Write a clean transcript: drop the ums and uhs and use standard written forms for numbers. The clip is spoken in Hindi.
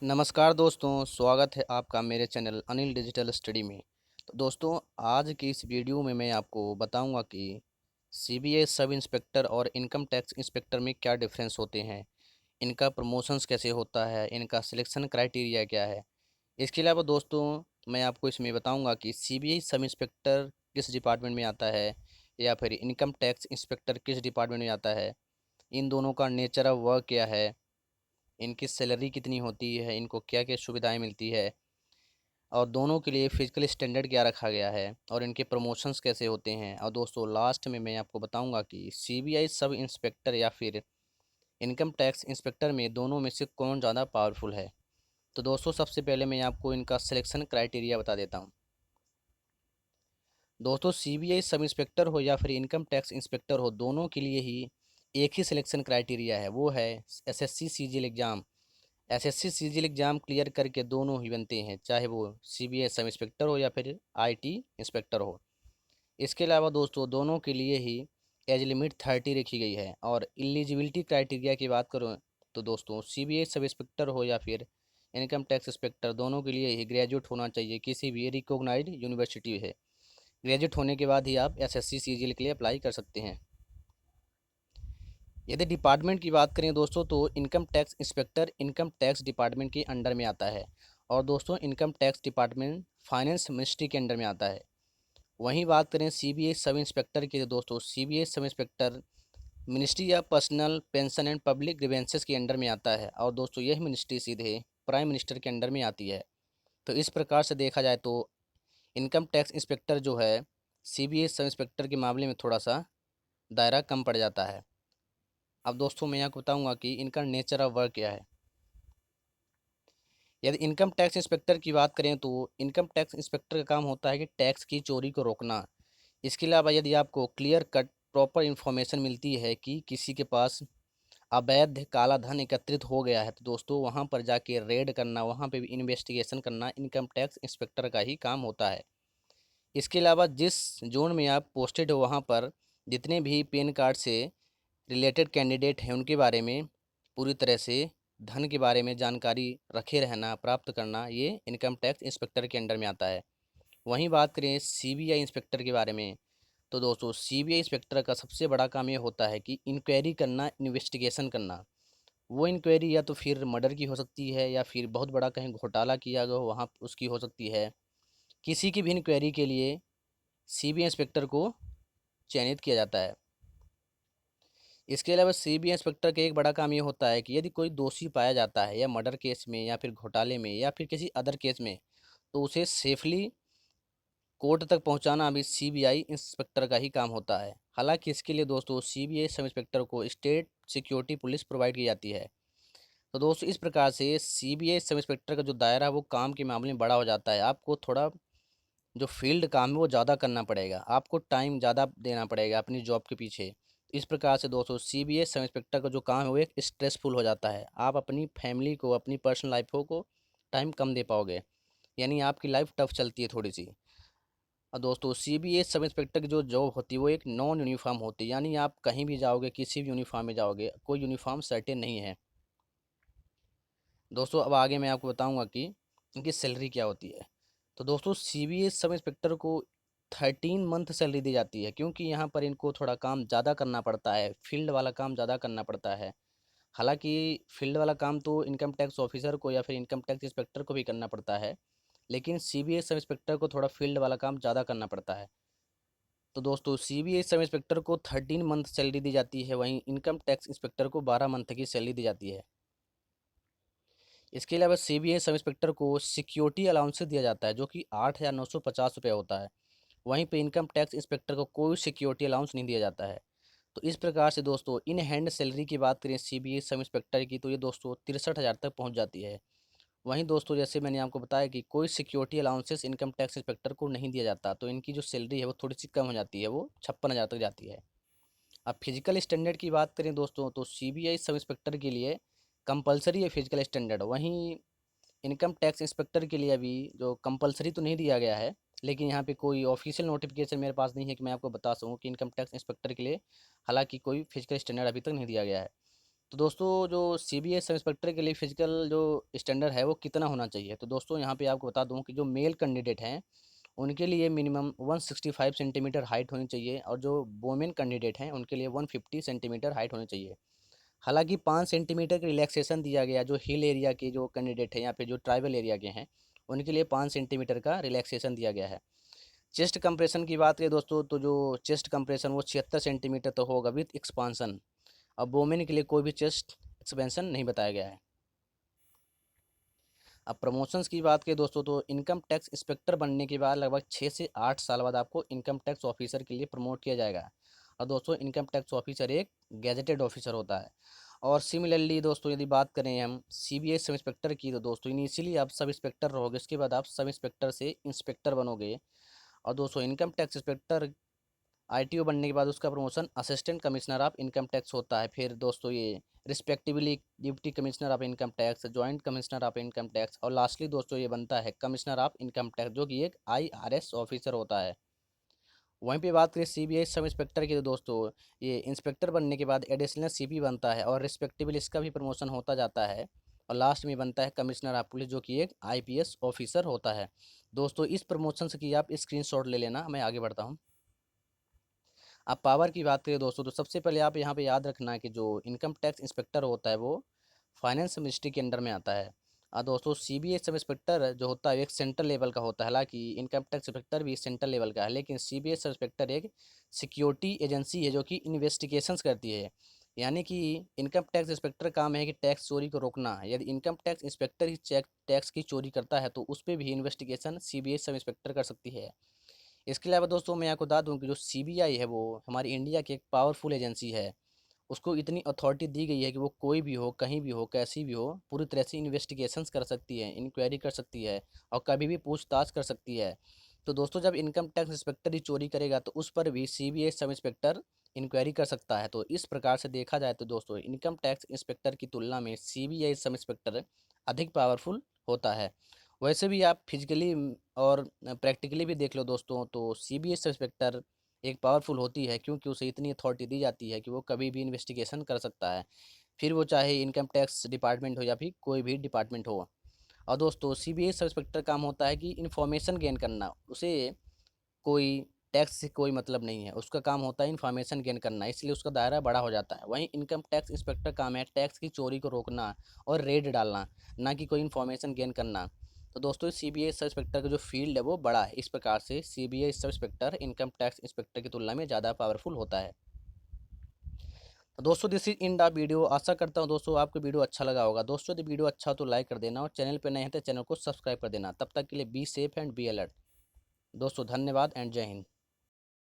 नमस्कार दोस्तों, स्वागत है आपका मेरे चैनल अनिल डिजिटल स्टडी में। तो दोस्तों, आज की इस वीडियो में मैं आपको बताऊंगा कि सीबीआई सब इंस्पेक्टर और इनकम टैक्स इंस्पेक्टर में क्या डिफरेंस होते हैं, इनका प्रमोशंस कैसे होता है, इनका सिलेक्शन क्राइटेरिया क्या है। इसके अलावा दोस्तों, मैं आपको इसमें बताऊंगा कि सीबीआई सब इंस्पेक्टर किस डिपार्टमेंट में आता है या फिर इनकम टैक्स इंस्पेक्टर किस डिपार्टमेंट में आता है, इन दोनों का नेचर ऑफ वर्क क्या है, इनकी सैलरी कितनी होती है, इनको क्या क्या सुविधाएं मिलती है और दोनों के लिए फिजिकल स्टैंडर्ड क्या रखा गया है और इनके प्रमोशंस कैसे होते हैं। और दोस्तों, लास्ट में मैं आपको बताऊंगा कि सीबीआई सब इंस्पेक्टर या फिर इनकम टैक्स इंस्पेक्टर में दोनों में से कौन ज़्यादा पावरफुल है। तो दोस्तों, सबसे पहले मैं आपको इनका सिलेक्शन क्राइटेरिया बता देता हूँ। दोस्तों, सीबीआई सब इंस्पेक्टर हो या फिर इनकम टैक्स इंस्पेक्टर हो, दोनों के लिए ही एक ही सिलेक्शन क्राइटेरिया है, वो है SSC CGL exam. SSC CGL exam clear करके दोनों ही बनते हैं, चाहे वो सीबीआई सब इंस्पेक्टर हो या फिर आईटी इंस्पेक्टर हो। इसके अलावा दोस्तों, दोनों के लिए ही एज लिमिट 30 रखी गई है। और एलिजिबिलिटी क्राइटेरिया की बात करूँ तो दोस्तों, सीबीआई सब इंस्पेक्टर हो या फिर इनकम टैक्स इंस्पेक्टर, दोनों के लिए ही ग्रेजुएट होना चाहिए किसी भी रिकॉग्नाइज्ड यूनिवर्सिटी है। ग्रेजुएट होने के बाद ही आप एसएससी सीजीएल के लिए अप्लाई कर सकते हैं। यदि डिपार्टमेंट की बात करें दोस्तों, तो income tax inspector income tax department के अंडर में आता है। और दोस्तों, income tax department finance ministry के अंडर में आता है। वहीं बात करें सीबीआई सब इंस्पेक्टर की, तो दोस्तों CBI sub inspector ministry of personal pension and public grievances के अंडर में आता है। और दोस्तों, यह मिनिस्ट्री सीधे प्राइम मिनिस्टर के अंडर में आती है। तो इस प्रकार से देखा जाए तो इनकम टैक्स इंस्पेक्टर जो है सीबीआई सब इंस्पेक्टर के मामले में थोड़ा सा दायरा कम पड़ जाता है। अब दोस्तों, मैं आपको बताऊंगा कि इनका नेचर ऑफ वर्क क्या है। यदि इनकम टैक्स इंस्पेक्टर की बात करें तो इनकम टैक्स इंस्पेक्टर का काम होता है कि टैक्स की चोरी को रोकना। इसके अलावा यदि आपको क्लियर कट प्रॉपर इन्फॉर्मेशन मिलती है कि किसी के पास अवैध काला धन एकत्रित हो गया है, तो दोस्तों वहां पर जाके रेड करना, वहां पे भी इन्वेस्टिगेशन करना इनकम टैक्स इंस्पेक्टर का ही काम होता है। इसके अलावा जिस जोन में आप पोस्टेड हो, वहाँ पर जितने भी पैन कार्ड से रिलेटेड कैंडिडेट हैं उनके बारे में पूरी तरह से धन के बारे में जानकारी रखे रहना, प्राप्त करना, ये इनकम टैक्स इंस्पेक्टर के अंडर में आता है। वहीं बात करें सीबीआई इंस्पेक्टर के बारे में, तो दोस्तों सीबीआई इंस्पेक्टर का सबसे बड़ा काम ये होता है कि इंक्वायरी करना, इन्वेस्टिगेशन करना। वो इंक्वायरी या तो फिर मर्डर की हो सकती है या फिर बहुत बड़ा कहीं घोटाला किया गया हो वहाँ उसकी हो सकती है। किसी की भी इंक्वायरी के लिए सीबीआई इंस्पेक्टर को चयनित किया जाता है। इसके अलावा सीबीआई इंस्पेक्टर का एक बड़ा काम ये होता है कि यदि कोई दोषी पाया जाता है या मर्डर केस में या फिर घोटाले में या फिर किसी अदर केस में, तो उसे सेफली कोर्ट तक पहुंचाना भी सीबीआई इंस्पेक्टर का ही काम होता है। हालांकि इसके लिए दोस्तों सीबीआई सब इंस्पेक्टर को स्टेट सिक्योरिटी पुलिस प्रोवाइड की जाती है। तो दोस्तों, इस प्रकार से सीबीआई सब इंस्पेक्टर का जो दायरा है वो काम के मामले में बड़ा हो जाता है। आपको थोड़ा जो फील्ड काम है वो ज़्यादा करना पड़ेगा, आपको टाइम ज़्यादा देना पड़ेगा अपनी जॉब के पीछे। इस प्रकार से दोस्तों सीबीआई सब इंस्पेक्टर का जो काम है वो एक स्ट्रेसफुल हो जाता है। आप अपनी फैमिली को, अपनी पर्सनल लाइफों को टाइम कम दे पाओगे, यानी आपकी लाइफ टफ चलती है थोड़ी सी। और दोस्तों, सीबीआई सब इंस्पेक्टर की जो जॉब होती है वो एक नॉन यूनिफॉर्म होती है, यानी आप कहीं भी जाओगे, किसी भी यूनिफॉर्म में जाओगे, कोई यूनिफॉर्म सर्टेन नहीं है। दोस्तों, अब आगे मैं आपको बताऊंगा कि इनकी सैलरी क्या होती है। तो दोस्तों, सीबीआई सब इंस्पेक्टर को 13 मंथ सैलरी दी जाती है, क्योंकि यहाँ पर इनको थोड़ा काम ज़्यादा करना पड़ता है, फील्ड वाला काम ज़्यादा करना पड़ता है। हालांकि फील्ड वाला काम तो इनकम टैक्स ऑफिसर को या फिर इनकम टैक्स इंस्पेक्टर को भी करना पड़ता है, लेकिन सीबीआई सब इंस्पेक्टर को थोड़ा फील्ड वाला काम ज़्यादा करना पड़ता है। तो दोस्तों, सीबीआई सब इंस्पेक्टर को 13 मंथ सैलरी दी जाती है, वहीं इनकम टैक्स इंस्पेक्टर को 12 मंथ की सैलरी दी जाती है। इसके अलावा सीबीआई सब इंस्पेक्टर को सिक्योरिटी अलाउंसेस दिया जाता है, जो कि 8,950 रुपये होता है। वहीं पे इनकम टैक्स इंस्पेक्टर को कोई सिक्योरिटी अलाउंस नहीं दिया जाता है। तो इस प्रकार से दोस्तों, इन हैंड सैलरी की बात करें सीबीआई सब इंस्पेक्टर की, तो ये दोस्तों 63,000 तक पहुंच जाती है। वहीं दोस्तों, जैसे मैंने आपको बताया कि कोई security allowances income tax inspector को नहीं दिया जाता, तो इनकी जो सैलरी है वो थोड़ी सी कम हो जाती है, वो 56,000 तक जाती है। अब फिजिकल स्टैंडर्ड की बात करें दोस्तों, तो सीबीआई सब इंस्पेक्टर के लिए कंपलसरी है फिजिकल स्टैंडर्ड। वहीं इनकम टैक्स इंस्पेक्टर के लिए अभी जो कंपलसरी तो नहीं दिया गया है, लेकिन यहाँ पे कोई ऑफिशियल नोटिफिकेशन मेरे पास नहीं है कि मैं आपको बता सकूँ कि इनकम टैक्स इंस्पेक्टर के लिए हालांकि कोई फिजिकल स्टैंडर्ड अभी तक नहीं दिया गया है। तो दोस्तों जो सीबीआई सब इंस्पेक्टर के लिए फिजिकल जो स्टैंडर्ड है वो कितना होना चाहिए, तो दोस्तों यहाँ पे आपको बता दूँ कि जो मेल कैंडिडेट हैं उनके लिए मिनिमम 165 सेंटीमीटर हाइट होनी चाहिए, और जो वोमेन कैंडिडेट हैं उनके लिए 150 सेंटीमीटर हाइट होनी चाहिए। हालांकि 5 सेंटीमीटर का रिलैक्सेशन दिया गया जो हिल एरिया के जो कैंडिडेट हैं या फिर जो ट्राइबल एरिया के हैं उनके लिए 5 सेंटीमीटर का रिलैक्सेशन दिया गया है। चेस्ट कंप्रेशन की बात करें दोस्तों, तो जो चेस्ट कंप्रेशन वो 76 सेंटीमीटर तो होगा विथ एक्सपांसन। अब वोमेन के लिए कोई भी चेस्ट एक्सपेंशन नहीं बताया गया है। अब प्रमोशंस की बात करें दोस्तों, तो इनकम टैक्स इंस्पेक्टर बनने के बाद लगभग 6 से 8 साल बाद आपको इनकम टैक्स ऑफिसर के लिए प्रमोट किया जाएगा। और दोस्तों इनकम टैक्स ऑफिसर एक गैजेटेड ऑफिसर होता है। और सिमिलरली दोस्तों यदि बात करें हम सीबीआई सब इंस्पेक्टर की, तो दोस्तों इनिशियली आप सब इंस्पेक्टर रहोगे, उसके बाद आप सब इंस्पेक्टर से इंस्पेक्टर बनोगे। और दोस्तों इनकम टैक्स इंस्पेक्टर आईटीओ बनने के बाद उसका promotion assistant commissioner of income tax होता है। फिर दोस्तों ये respectively deputy commissioner of income tax, joint commissioner of income tax, और लास्टली दोस्तों ये बनता है कमिश्नर ऑफ इनकम टैक्स, जो कि एक आईआरएस ऑफिसर होता है। वहीं पे बात करें सीबीआई सब इंस्पेक्टर की, तो दोस्तों ये इंस्पेक्टर बनने के बाद एडिशनल सीपी बनता है, और रिस्पेक्टिवली इसका भी प्रमोशन होता जाता है। और लास्ट में बनता है कमिश्नर ऑफ पुलिस, जो कि एक आईपीएस ऑफिसर होता है। दोस्तों इस प्रमोशन की आप स्क्रीनशॉट ले लेना, मैं आगे बढ़ता हूँ। अब पावर की बात करें दोस्तों, तो सबसे पहले आप यहाँ पे याद रखना है कि जो इनकम टैक्स इंस्पेक्टर होता है वो फाइनेंस मिनिस्ट्री के अंडर में आता है। दोस्तों सीबीआई सब इंस्पेक्टर जो होता है एक सेंट्रल लेवल का होता है। हालांकि इनकम टैक्स इंस्पेक्टर भी सेंट्रल लेवल का है, लेकिन सीबीआई सब इंस्पेक्टर एक सिक्योरिटी एजेंसी है जो कि इन्वेस्टिगेशंस करती है। यानी कि इनकम टैक्स इंस्पेक्टर काम है कि टैक्स चोरी को रोकना। यदि इनकम टैक्स इंस्पेक्टर ही चेक टैक्स की चोरी करता है तो उस पर भी इन्वेस्टिगेशन सीबीआई सब इंस्पेक्टर कर सकती है। इसके अलावा दोस्तों मैं आपको बता दूं कि जो सीबीआई है वो हमारी इंडिया की एक पावरफुल एजेंसी है। उसको इतनी अथॉरिटी दी गई है कि वो कोई भी हो, कहीं भी हो, कैसी भी हो, पूरी तरह से इन्वेस्टिगेशंस कर सकती है, इंक्वायरी कर सकती है, और कभी भी पूछताछ कर सकती है। तो दोस्तों जब इनकम टैक्स इंस्पेक्टर ही चोरी करेगा तो उस पर भी सीबीआई सब इंस्पेक्टर इंक्वायरी कर सकता है। तो इस प्रकार से देखा जाए तो दोस्तों इनकम टैक्स इंस्पेक्टर की तुलना में सीबीआई सब इंस्पेक्टर अधिक पावरफुल होता है। वैसे भी आप फिजिकली और प्रैक्टिकली भी देख लो दोस्तों, तो सीबीआई सब इंस्पेक्टर एक पावरफुल होती है, क्योंकि उसे इतनी अथॉरिटी दी जाती है कि वो कभी भी इन्वेस्टिगेशन कर सकता है, फिर वो चाहे इनकम टैक्स डिपार्टमेंट हो या फिर कोई भी डिपार्टमेंट हो। और दोस्तों सीबीआई सब इंस्पेक्टर काम होता है कि इन्फॉर्मेशन गेन करना। उसे कोई टैक्स से कोई मतलब नहीं है, उसका काम होता है इन्फॉर्मेशन गेन करना, इसलिए उसका दायरा बड़ा हो जाता है। वहीं इनकम टैक्स इंस्पेक्टर काम है टैक्स की चोरी को रोकना और रेड डालना, ना कि कोई इन्फॉर्मेशन गेन करना। तो दोस्तों सीबीआई सब इंस्पेक्टर का जो फील्ड है वो बड़ा है। इस प्रकार से CBI sub inspector income tax inspector की तुलना में ज़्यादा पावरफुल होता है। तो दोस्तों this is in the video. आशा करता हूँ दोस्तों आपको वीडियो अच्छा लगा होगा। दोस्तों यदि वीडियो अच्छा हो तो लाइक कर देना, और चैनल पर नए हैं तो चैनल को सब्सक्राइब कर देना। तब तक के लिए be safe and be alert. दोस्तों धन्यवाद एंड जय हिंद।